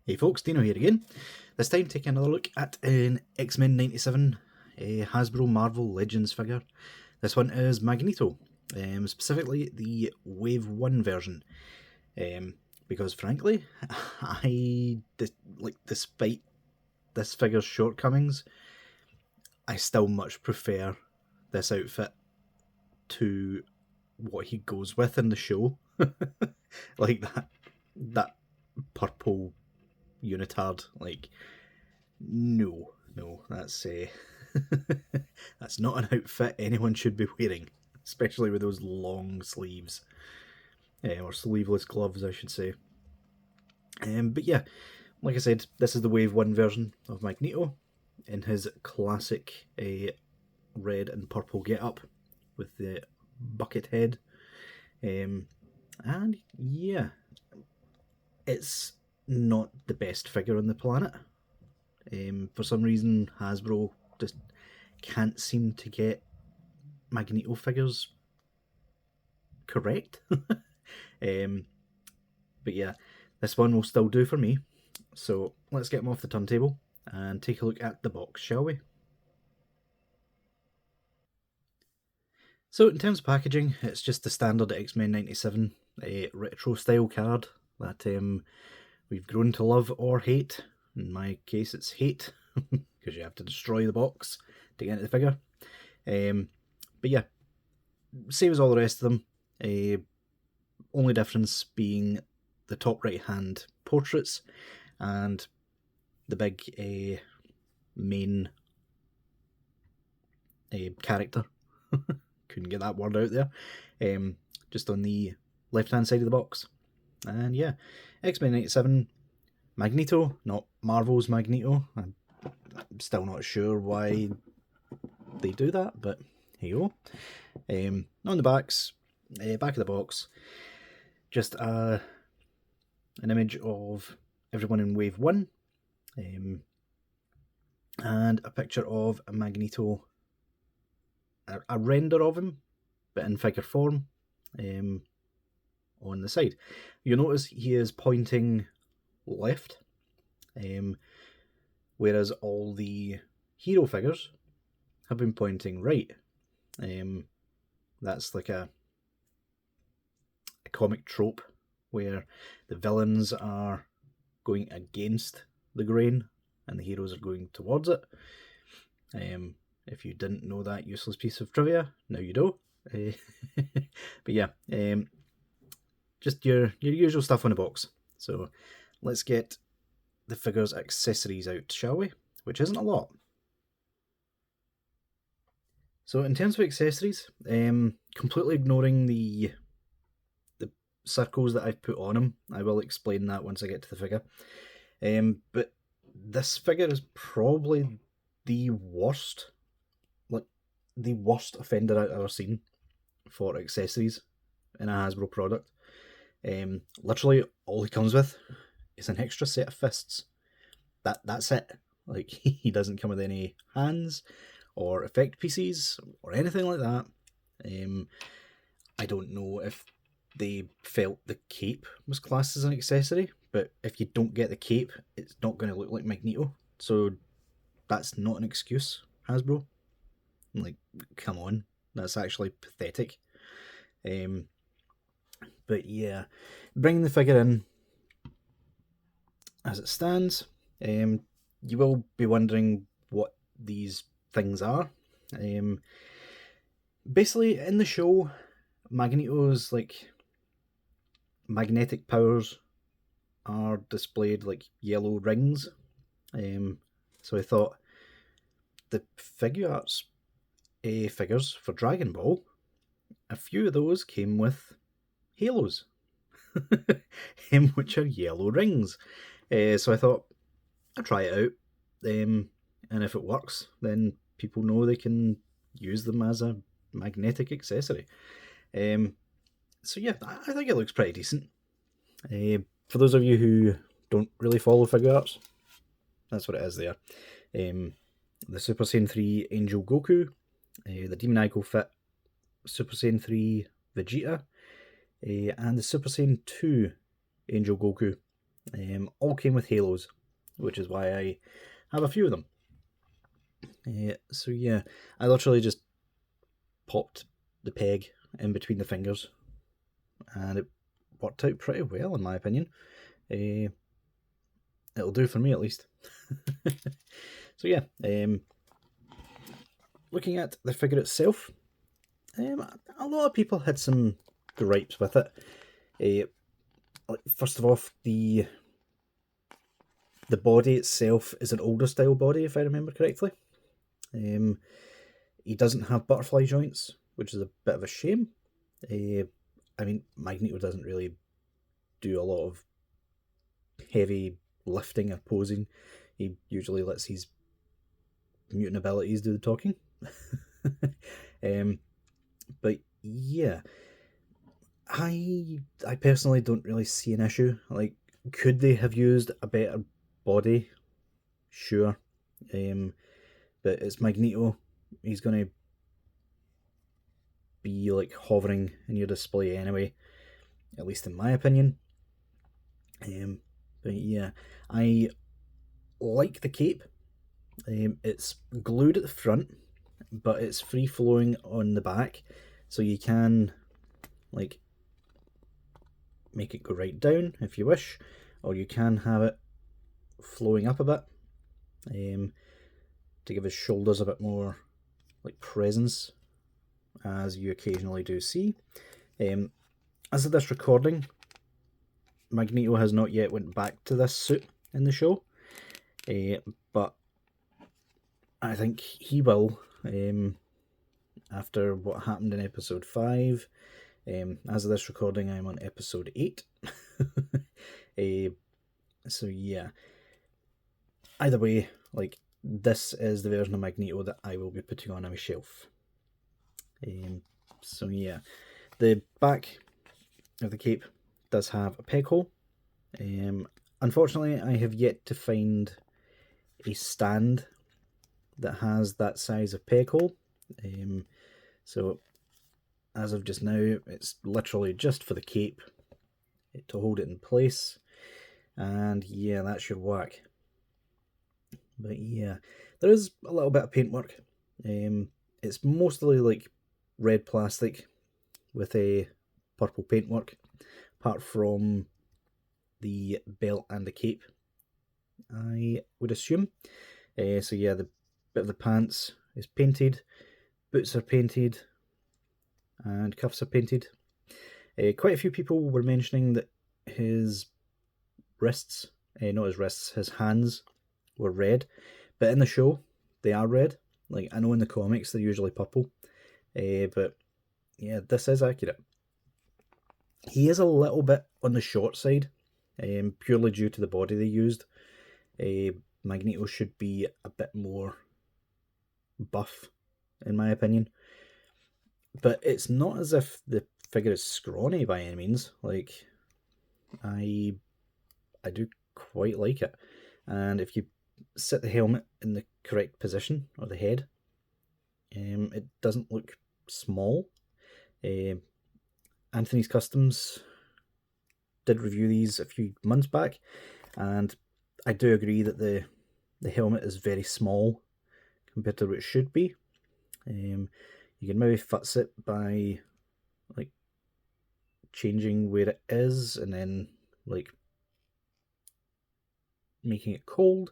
Hey folks, Deano here again. This time taking another look at an X-Men 97 Hasbro Marvel Legends figure. This one is Magneto, specifically the Wave 1 version. Because frankly, despite this figure's shortcomings, I still much prefer this outfit to what he goes with in the show. Like that purple unitard, like, no, that's that's not an outfit anyone should be wearing, especially with those long sleeves, or sleeveless gloves, I should say. But yeah, like I said, this is the Wave 1 version of Magneto in his classic red and purple get-up with the bucket head. And yeah, it's not the best figure on the planet. For some reason, Hasbro just can't seem to get Magneto figures correct. But yeah, this one will still do for me. So let's get him off the turntable and take a look at the box, shall we? So in terms of packaging, it's just the standard X-Men 97 retro style card that we've grown to love or hate. In my case, it's hate, because you have to destroy the box to get into the figure. But yeah, same as all the rest of them. Only difference being the top right hand portraits and the big main character. Couldn't get that word out there. Just on the left hand side of the box. And yeah, X-Men 97 Magneto, not Marvel's Magneto. I'm still not sure why they do that, but here you go. On the back of the box, just an image of everyone in Wave 1, and a picture of a Magneto, a render of him, but in figure form, on the side. You'll notice he is pointing left, whereas all the hero figures have been pointing right. That's like a comic trope where the villains are going against the grain and the heroes are going towards it. If you didn't know that useless piece of trivia, now you do. But yeah, just your usual stuff on the box. So let's get the figure's accessories out, shall we? Which isn't a lot. So in terms of accessories, completely ignoring the circles that I've put on him. I will explain that once I get to the figure. But this figure is probably the worst offender I've ever seen for accessories in a Hasbro product. Literally all he comes with is an extra set of fists. That's it. Like, he doesn't come with any hands or effect pieces or anything like that. I don't know if they felt the cape was classed as an accessory, but if you don't get the cape, it's not going to look like Magneto. So that's not an excuse, Hasbro. Like, come on, that's actually pathetic. But yeah, bringing the figure in as it stands, you will be wondering what these things are. Basically, in the show, Magneto's like magnetic powers are displayed like yellow rings. So I thought the figures for Dragon Ball, a few of those came with halos, which are yellow rings. So I thought I'll try it out, and if it works, then people know they can use them as a magnetic accessory. So yeah, I think it looks pretty decent. For those of you who don't really follow figure arts, that's what it is there. The Super Saiyan 3 Angel Goku, the Demoniacal Fit Super Saiyan 3 Vegeta, and the Super Saiyan 2 Angel Goku all came with halos, which is why I have a few of them. So yeah, I literally just popped the peg in between the fingers, and it worked out pretty well in my opinion. It'll do for me at least. So yeah, looking at the figure itself, a lot of people had some gripes with it. First of all, the body itself is an older style body, if I remember correctly. He doesn't have butterfly joints, which is a bit of a shame. I mean, Magneto doesn't really do a lot of heavy lifting or posing. He usually lets his mutant abilities do the talking. But yeah, I personally don't really see an issue. Like, could they have used a better body? Sure. But it's Magneto. He's going to be like hovering in your display anyway, at least in my opinion. But yeah, I like the cape. It's glued at the front, but it's free flowing on the back, so you can like make it go right down if you wish, or you can have it flowing up a bit to give his shoulders a bit more like presence, as you occasionally do see. As of this recording, Magneto has not yet went back to this suit in the show, but I think he will after what happened in episode 5. As of this recording, I'm on episode 8. So yeah, either way, like, this is the version of Magneto that I will be putting on my shelf. So yeah, the back of the cape does have a peg hole. Unfortunately, I have yet to find a stand that has that size of peg hole. So as of just now, it's literally just for the cape to hold it in place, and yeah, that should work. But yeah, there is a little bit of paintwork. It's mostly like red plastic with a purple paintwork, apart from the belt and the cape, I would assume. So yeah, the bit of the pants is painted, boots are painted, and cuffs are painted. Quite a few people were mentioning that his wrists, not his wrists, his hands were red, but in the show they are red. Like, I know in the comics they're usually purple, but yeah, this is accurate. He is a little bit on the short side, purely due to the body they used. Magneto should be a bit more buff, in my opinion. But it's not as if the figure is scrawny by any means. Like, I do quite like it. And if you set the helmet in the correct position, or the head, it doesn't look small. Anthony's Customs did review these a few months back, and I do agree that the helmet is very small compared to what it should be. You can maybe fix it by like changing where it is and then like making it cold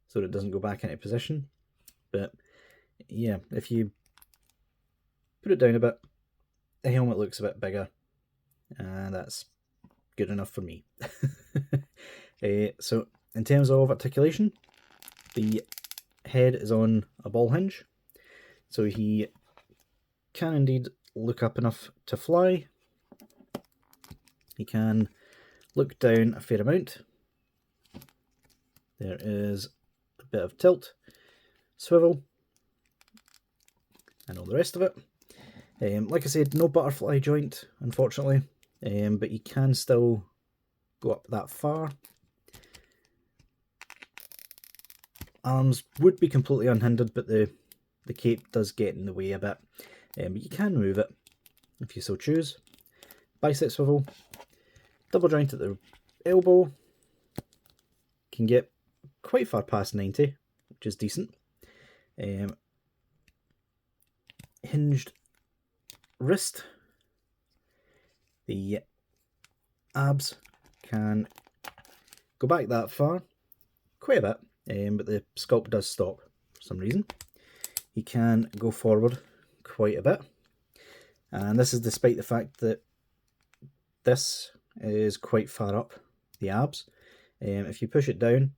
so that it doesn't go back into position. But yeah, if you put it down a bit, the helmet looks a bit bigger, and that's good enough for me. So in terms of articulation, the head is on a ball hinge, so he can indeed look up enough to fly. He can look down a fair amount. There is a bit of tilt, swivel, and all the rest of it. Like I said, no butterfly joint, unfortunately, but you can still go up that far. Arms would be completely unhindered, but the cape does get in the way a bit. But you can move it if you so choose. Bicep swivel, double joint at the elbow, can get quite far past 90, which is decent. Hinged wrist. The abs can go back that far, quite a bit, but the sculpt does stop for some reason. He can go forward quite a bit, and this is despite the fact that this is quite far up the abs. If you push it down,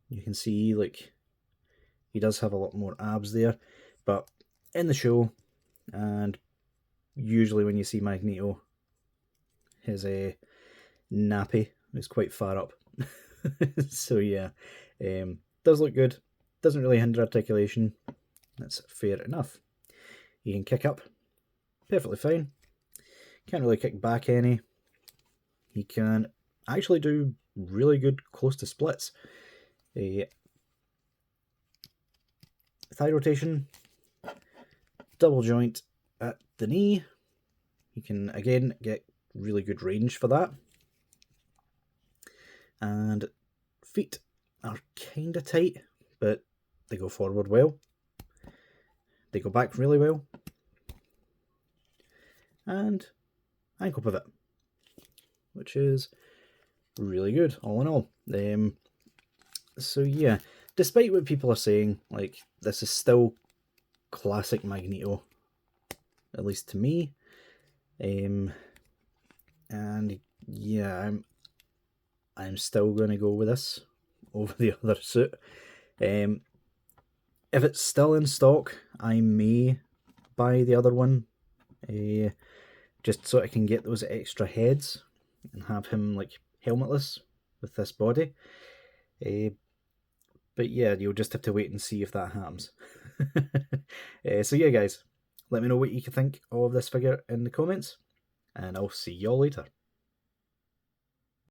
you can see like he does have a lot more abs there, but in the show, and usually when you see Magneto, his nappy is quite far up. So yeah, does look good, doesn't really hinder articulation, that's fair enough. He can kick up perfectly fine, can't really kick back any. He can actually do really good close to splits. Thigh rotation, double joint at the knee. You can again get really good range for that. And feet are kind of tight, but they go forward well. They go back really well. And ankle pivot, which is really good all in all. So yeah, despite what people are saying, like, this is still classic Magneto, at least to me. And yeah, I'm still going to go with this over the other suit. If it's still in stock, I may buy the other one, just so I can get those extra heads and have him like helmetless with this body. But yeah, you'll just have to wait and see if that happens. So yeah, guys, let me know what you think of this figure in the comments, and I'll see y'all later.